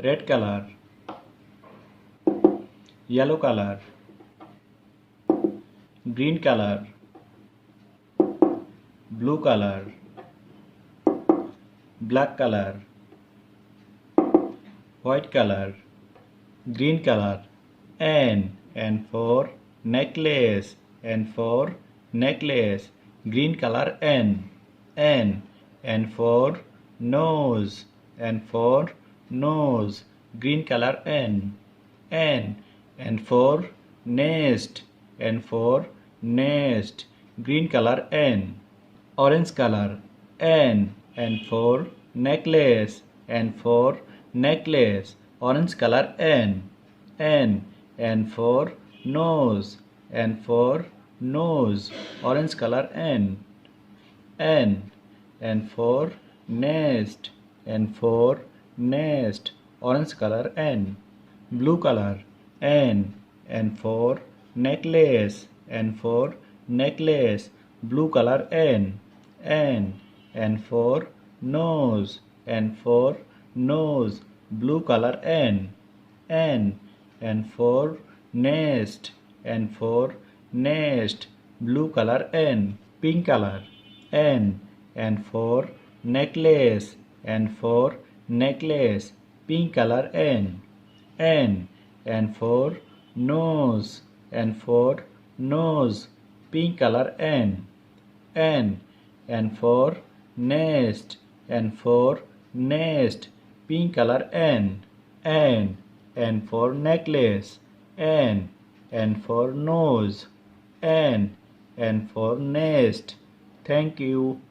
red color, yellow color, green color, blue color, black color, white color, green color. N for necklace, N for necklace, green color N. N for nose, N for nose, green color N. N for nest, N for nest, green color N. Orange color N for necklace, N for necklace, orange color N for nose, N for nose, orange color N for nest, N for nest, orange color blue color N for necklace, N for necklace, blue color N for nose, N for nose, blue color N for nest, N for nest, blue color pink color N for necklace, N for necklace, pink color N for nose, N for nose, pink color N for nest, N for nest, pink color N for necklace, N for nose, N for nest. Thank you.